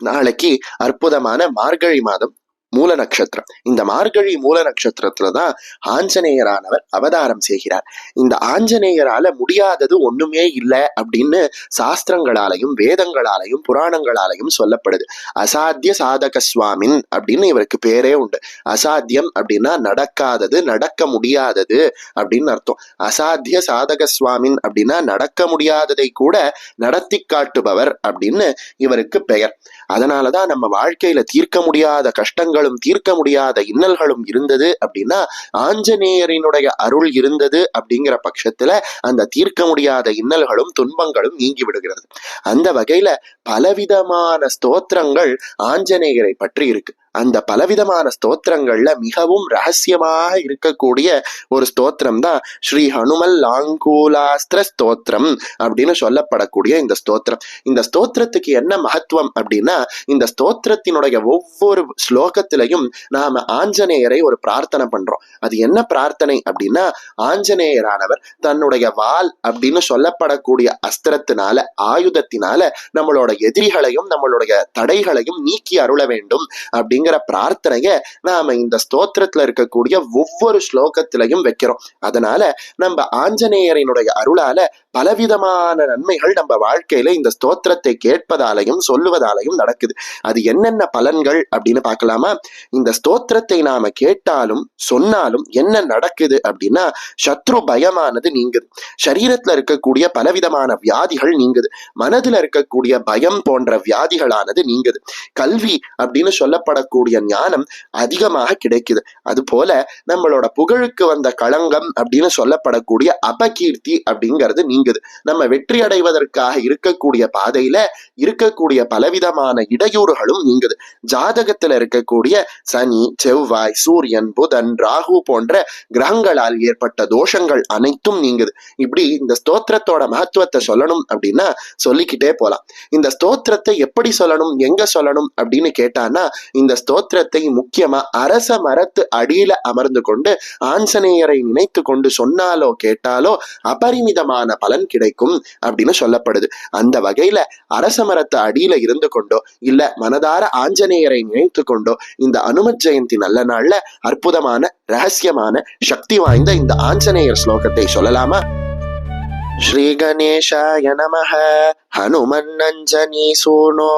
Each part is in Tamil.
நாளைக்கு அற்புதமான மார்கழி மாதம் மூல நட்சத்திரம். இந்த மார்கழி மூல நட்சத்திரத்துலதான் ஆஞ்சநேயரானவர் அவதாரம் செய்கிறார். இந்த ஆஞ்சநேயரால முடியாதது ஒண்ணுமே இல்லை அப்படின்னு சாஸ்திரங்களாலையும் வேதங்களாலையும் புராணங்களாலையும் சொல்லப்படுது. அசாத்திய சாதக சுவாமின் அப்படின்னு இவருக்கு பேரே உண்டு. அசாத்தியம் அப்படின்னா நடக்காதது, நடக்க முடியாதது அப்படின்னு அர்த்தம். அசாத்திய சாதக சுவாமின் அப்படின்னா நடக்க முடியாததை கூட நடத்தி காட்டுபவர் அப்படின்னு இவருக்கு பெயர். அதனாலதான் நம்ம வாழ்க்கையில தீர்க்க முடியாத கஷ்டங்களும் தீர்க்க முடியாத இன்னல்களும் இருந்தது அப்படின்னா ஆஞ்சநேயரினுடைய அருள் இருந்தது அப்படிங்கிற பட்சத்துல அந்த தீர்க்க முடியாத இன்னல்களும் துன்பங்களும் நீங்கி விடுகிறது. அந்த வகையில பலவிதமான ஸ்தோத்திரங்கள் ஆஞ்சநேயரை பற்றி இருக்கு. அந்த பலவிதமான ஸ்தோத்திரங்கள்ல மிகவும் ரகசியமாக இருக்கக்கூடிய ஒரு ஸ்தோத்திரம் தான் ஸ்ரீ ஹனுமல் லாங்கூலாஸ்திர ஸ்தோத்திரம் அப்படின்னு சொல்லப்படக்கூடிய இந்த ஸ்தோத்திரம். இந்த ஸ்தோத்திரத்துக்கு என்ன மகத்துவம் அப்படின்னா, இந்த ஸ்தோத்திரத்தினுடைய ஒவ்வொரு ஸ்லோகத்திலையும் நாம ஆஞ்சநேயரை ஒரு பிரார்த்தனை பண்றோம். அது என்ன பிரார்த்தனை அப்படின்னா, ஆஞ்சநேயரானவர் தன்னுடைய வால் அப்படின்னு சொல்லப்படக்கூடிய அஸ்திரத்தினால, ஆயுதத்தினால நம்மளோட எதிரிகளையும் நம்மளுடைய தடைகளையும் நீக்கி அருள வேண்டும் அப்படிங்கிற பிரார்த்தனைய நாம இந்த ஸ்தோத்திரத்துல இருக்கக்கூடிய ஒவ்வொரு ஸ்லோகத்திலையும் வைக்கிறோம். அதனால நம்ம ஆஞ்சநேயரினுடைய அருளால பலவிதமான நன்மைகள் நம்ம வாழ்க்கையில இந்த ஸ்தோத்திரத்தை கேட்பதாலையும் சொல்லுவதாலையும் நடக்குது. அது என்னென்ன பலன்கள் அப்படின்னு பார்க்கலாமா? இந்த ஸ்தோத்திரத்தை நாம கேட்டாலும் சொன்னாலும் என்ன நடக்குது அப்படின்னா, சத்ரு பயமானது நீங்குது, சரீரத்துல இருக்கக்கூடிய பலவிதமான வியாதிகள் நீங்குது, மனதுல இருக்கக்கூடிய பயம் போன்ற வியாதிகளானது நீங்குது, கல்வி அப்படின்னு சொல்லப்படக்கூடிய ஞானம் அதிகமாக கிடைக்குது. அது போல நம்மளோட புகழுக்கு வந்த களங்கம் அப்படின்னு சொல்லப்படக்கூடிய அபகீர்த்தி அப்படிங்கிறது நீங்குது. நம்ம வெற்றி அடைவதற்காக இருக்கக்கூடிய பாதையில இருக்கக்கூடிய பலவிதமான இடையூறுகளும் நீங்குது. ஜாதகத்துல இருக்கக்கூடிய சனி, செவ்வாய், சூரியன், புதன், ராகு போன்ற கிரகங்களால் ஏற்பட்ட தோஷங்கள் அனைத்தும் நீங்குது. இப்படி இந்த ஸ்தோத்திரத்தோட மகத்துவத்தை சொல்லணும் அப்படின்னா சொல்லிக்கிட்டே போலாம். இந்த ஸ்தோத்திரத்தை எப்படி சொல்லணும், எங்க சொல்லணும் அப்படின்னு கேட்டானா, இந்த ஸ்தோத்திரத்தை முக்கியமா அரச மரத்து அடியில அமர்ந்து கொண்டு ஆஞ்சநேயரை நினைத்து கொண்டு சொன்னாலோ கேட்டாலோ அபரிமிதமான பலன் கிடைக்கும் அப்படின்னு சொல்லப்படுது. அந்த வகையில அரச மரத்து அடியில இருந்து கொண்டோ இல்ல மனதார ஆஞ்சநேயரை நினைத்து கொண்டோ இந்த அனுமத் ஜெயந்தி நல்ல நாள்ல அற்புதமான ரகசியமான சக்தி வாய்ந்த இந்த ஆஞ்சநேயர் ஸ்லோகத்தை சொல்லலாமா? ஸ்ரீ கணேசாய நமஹ. ஹனுமன்னஞ்சனி சூனோ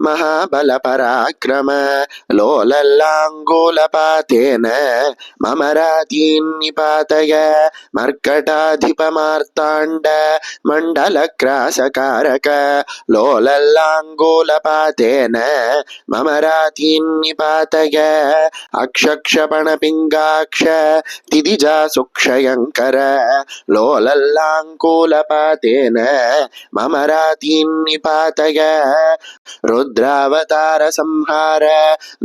மகாபல பராக்கிரம லோலல்லாங்கூலபாதேன மமராதீன் நிபாதய மர்க்கடாதிபமார்த்தாண்ட மண்டல கிராசகாரக லோலல்லாங்கூலபாதேன மமராதீன் நிபாதய அக்ஷக்ஷபண பிங்காக்ஷ திதிஜா சுக்ஷயங்கர லோலல்லாங்கூலபாதேன மமராதீன் நிபாதய ருத்ராவதார சம்ஹார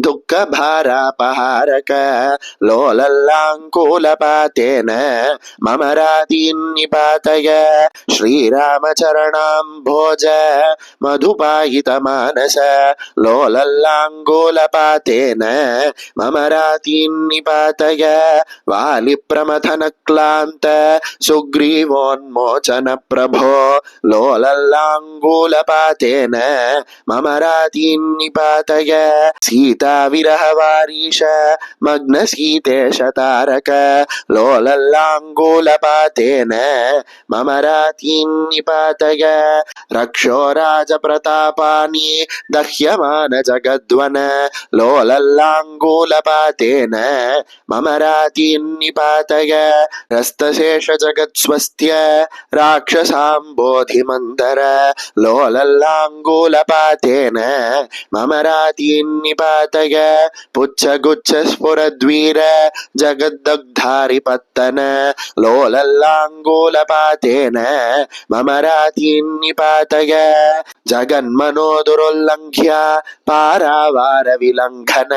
துக்க பாராபஹாரக லோலல்லாங்கூலபாதேன மமராதீன் நிபாதய ஸ்ரீராமச்சரணாம்போஜ மதுபாயித மானச லோலல்லாங்கூலபாதேன மமராதீன் நிபாதய வாலிப்ரமதன க்ளாந்த சுக்ரீவோன்மோச்சன பிரபோ லோலல்லாங்கூலபாதேன மமராதீன் நிபாதய சீதா விரஹவாரீஷ மக்ன சீதேஷ தாரக லோலல்லாங்கூலபாதேன மமராதீன் நிபாதய ரக்ஷோ ராஜ பிரதாபானி தஹ்யமான ஜகத்வன லோலல்லாங்கூலபாதேன மமராதீன் நிபாதய ரஸ்தசேஷ ஜகத்ஸ்வஸ்த்ய ராட்சசாம்போதி மந்தர லோலல்லாங்கூலபாதேன மமராதீன் நிபாதய புச்சகுச்ச ஸ்புரத்வீர ஜகத்தக்தாரி பத்தன லோலல்லாங்கூலபாதேன மமராதீன் நிபாதய ஜகன்மனோதுருல்லங்க்ய பாராவார விலங்கன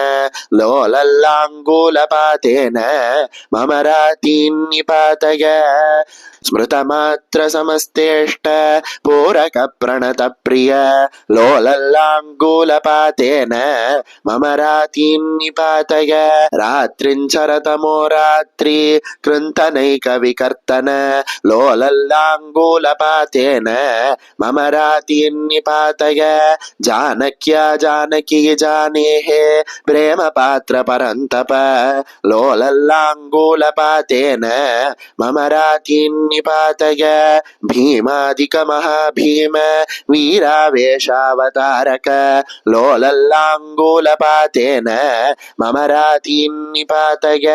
லோலல்லாங்கூலபாதேன மமராதீன் நிபாதய ஸ்மிருதமாத்ர சமஸ்தேஷ்ட பூரக प्रणतप्रिय लोलल्लाङ्गूलपातेन मम रातीन् निपातय रात्रिञ्चरतमो रात्रि कृन्तनैकविकर्तन लोलल्लाङ्गूलपातेन मम रातीन् निपातय जानक्या जानकी जानेः प्रेमपात्रपरन्तप लोलल्लाङ्गूलपातेन मम रातीन् निपातय भीमादिकमहाभीम वीरावेशावतारक लोलल्लाङ्गूलपातेन मम रातीन् निपातय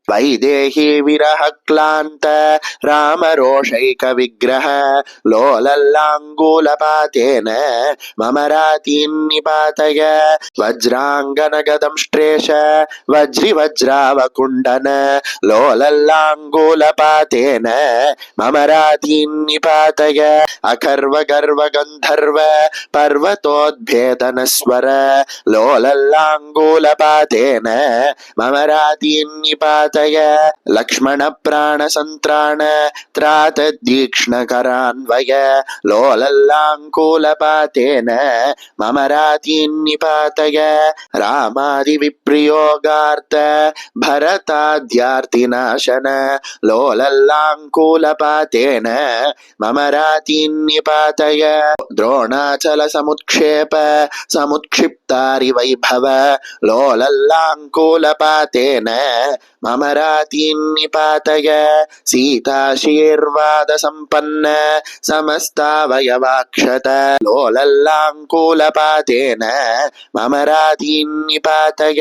वैदेही विरह क्लान्त रामरोषैक विग्रह लोलल्लाङ्गूलपातेन मम रातीन् निपातय वज्राङ्गनगदंष्ट्रेश वज्रिवज्रावकुण्डन लोलल्लाङ्गूलपातेन मम रातीन् निपातय अखर्वगर्वगन्धर्व पर्वतोद्भेदनस्वर लोलल्लाङ्गूलपातेन मम रातीन् निपातय लक्ष्मणप्राणसन्त्राण त्रातदीक्ष्णकरान्वय लोलल्लाङ्गूलपातेन मम रातीन् निपातय रामादिविप्रयोगार्थ भरताद्यार्तिनाशन लोलल्लाङ्गूलपातेन मम रातीन् निपातय द्रोणाचलसमुत्क्षेप समुत्क्षिप्तारिवैभव लोलल्लाङ्गूलपातेन मम रातीन् निपातय सीताशीर्वादसम्पन्न समस्तावयवाक्षत लोलल्लाङ्गूलपातेन मम रातीन् निपातय।